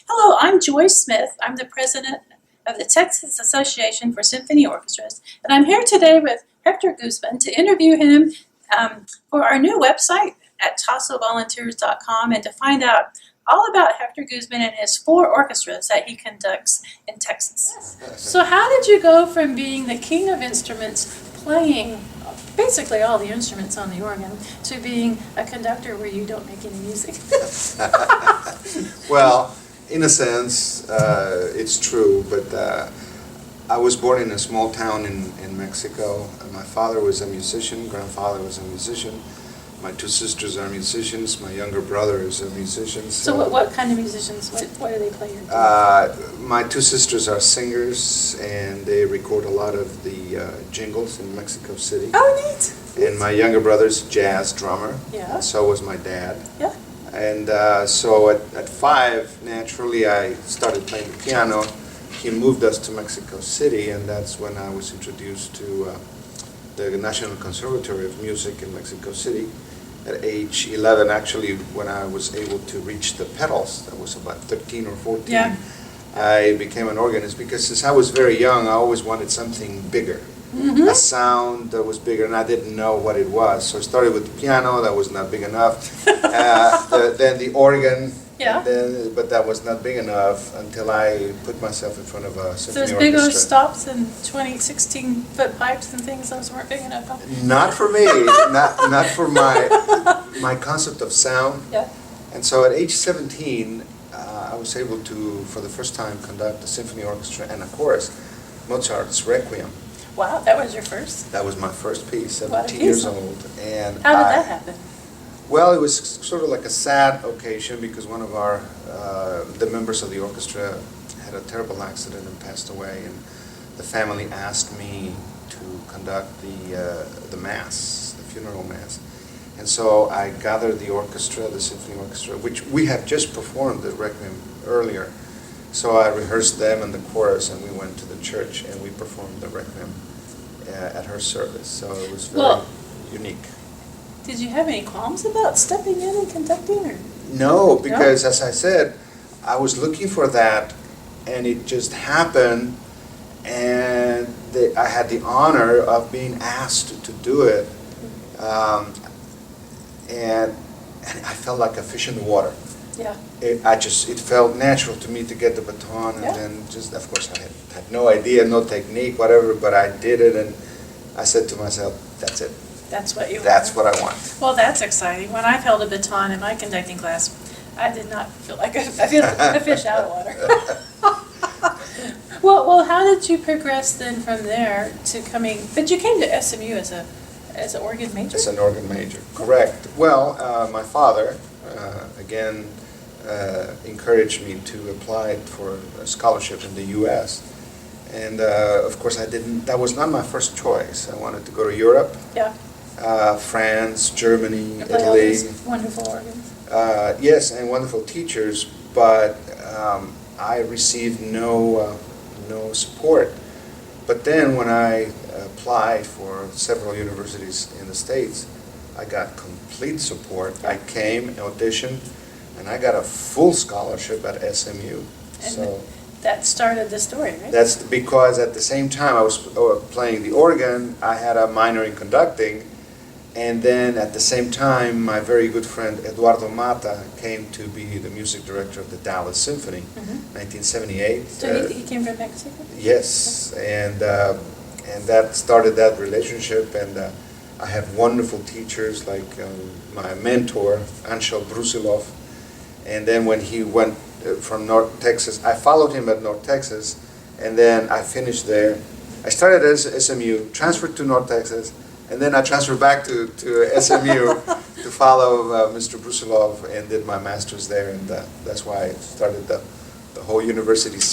Hello, I'm Joyce Smith. I'm the president of the Texas Association for Symphony Orchestras, and I'm here today with Hector Guzman to interview him for our new website at TASOvolunteers.com and to find out all about Hector Guzman and his 4 orchestras that he conducts in Texas. So how did you go from being the king of instruments, playing basically all the instruments on the organ, to being a conductor where you don't make any music? Well, in a sense, it's true, but I was born in a small town in Mexico. My father was a musician, grandfather was a musician. My 2 sisters are musicians, my younger brother is a musician. So what kind of musicians? What do they play? My 2 sisters are singers, and they record a lot of the jingles in Mexico City. Oh, neat! And my younger brother's a jazz drummer. Yeah. So was my dad. Yeah. And so at 5, naturally, I started playing the piano. He moved us to Mexico City, and that's when I was introduced to the National Conservatory of Music in Mexico City. At age 11, actually, when I was able to reach the pedals, that was about 13 or 14, Yeah. I became an organist, because since I was very young, I always wanted something bigger. Mm-hmm. A sound that was bigger, and I didn't know what it was. So I started with the piano, that was not big enough. Then the organ, Yeah. but that was not big enough until I put myself in front of a So symphony those big old orchestra. stops and 16-foot pipes and things, those weren't big enough, huh? Not for me, not for my concept of sound. Yeah. And so at age 17, I was able to, for the first time, conduct a symphony orchestra and a chorus, Mozart's Requiem. Wow, that was your first? That was my first piece, What a 17 piece. years old. And How did that happen? Well, it was sort of like a sad occasion, because one of the members of the orchestra had a terrible accident and passed away, and the family asked me to conduct the mass, the funeral mass. And so I gathered the orchestra, the symphony orchestra, which we had just performed the Requiem earlier. So I rehearsed them and the chorus, and we went to the church and we performed the Requiem at her service. So it was very unique. Did you have any qualms about stepping in and conducting? Or? No, because as I said, I was looking for that, and it just happened, and I had the honor of being asked to do it, and I felt like a fish in the water. Yeah. It felt natural to me to get the baton, and then just, of course, I had no idea, no technique, whatever, but I did it, and I said to myself, that's it. That's what you want. That's what I want. Well, that's exciting. When I've held a baton in my conducting class, I did not feel like a fish out of water. Well, how did you progress then from there to coming? But you came to SMU as an organ major. As an organ major, correct. Well, my father, again, encouraged me to apply for a scholarship in the U.S. And of course, that was not my first choice. I wanted to go to Europe. Yeah. France, Germany, You play all Italy. these wonderful organs. Yes, and wonderful teachers, but I received no support. But then when I applied for several universities in the States, I got complete support. I came, auditioned, and I got a full scholarship at SMU. And that started the story, right? That's because at the same time I was playing the organ, I had a minor in conducting, and then at the same time my very good friend Eduardo Mata came to be the music director of the Dallas Symphony, 1978. So he came from Mexico? Yes, and that started that relationship, and I had wonderful teachers like my mentor, Anshel Brusilov, and then when he went from North Texas, I followed him at North Texas, and then I finished there. I started at SMU, transferred to North Texas, and then I transferred back to SMU to follow Mr. Brusilov, and did my master's there, and that's why I started the whole university search.